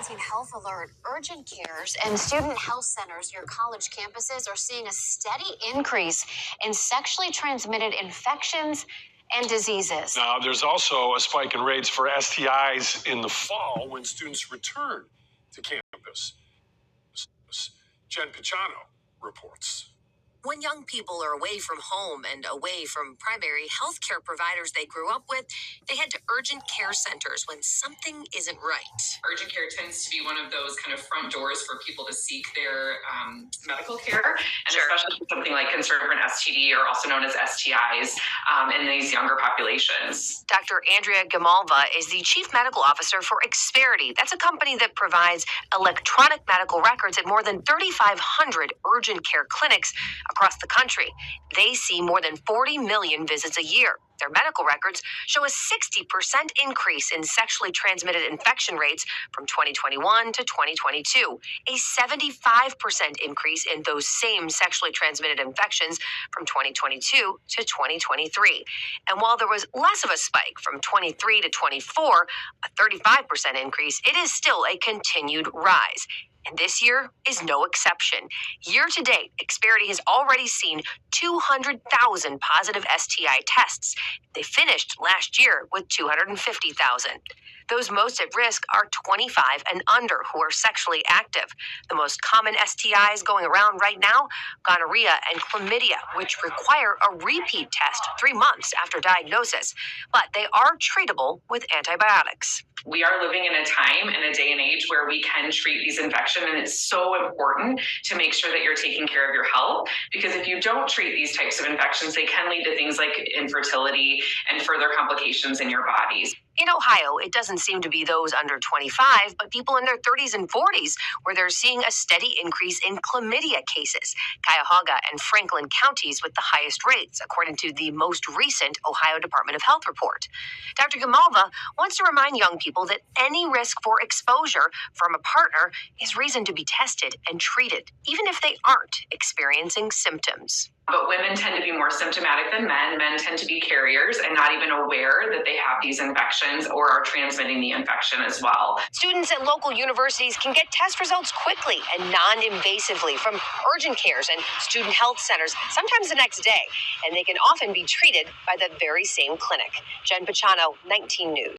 COVID-19 health alert. Urgent cares and student health centers near college campuses are seeing a steady increase in sexually transmitted infections and diseases. Now, there's also a spike in rates for STIs in the fall when students return to campus. Jen Picciano reports. When young people are away from home and away from primary health care providers they grew up with, they head to urgent care centers when something isn't right. Urgent care tends to be one of those kind of front doors for people to seek their medical care, and especially something like concern for an STD, or also known as STIs, in these younger populations. Dr. Andrea Gamalva is the chief medical officer for Xperity. That's a company that provides electronic medical records at more than 3,500 urgent care clinics across the country. They see more than 40 million visits a year. Their medical records show a 60% increase in sexually transmitted infection rates from 2021 to 2022, a 75% increase in those same sexually transmitted infections from 2022 to 2023. And while there was less of a spike from 23 to 24, a 35% increase, it is still a continued rise. And this year is no exception. Year to date, Xperity has already seen 200,000 positive STI tests. They finished last year with 250,000. Those most at risk are 25 and under who are sexually active. The most common STIs going around right now, gonorrhea and chlamydia, which require a repeat test 3 months after diagnosis. But they are treatable with antibiotics. We are living in a time and a day and age where we can treat these infections, and it's so important to make sure that you're taking care of your health, because if you don't treat these types of infections, they can lead to things like infertility and further complications in your bodies. In Ohio, it doesn't seem to be those under 25, but people in their 30s and 40s, where they're seeing a steady increase in chlamydia cases. Cuyahoga and Franklin counties with the highest rates, according to the most recent Ohio Department of Health report. Dr. Gamalva wants to remind young people that any risk for exposure from a partner is reason to be tested and treated, even if they aren't experiencing symptoms. But women tend to be more symptomatic than men. Men tend to be carriers and not even aware that they have these infections or are transmitting the infection as well. Students at local universities can get test results quickly and non-invasively from urgent cares and student health centers, sometimes the next day, and they can often be treated by the very same clinic. Jen Picciano, 19 News.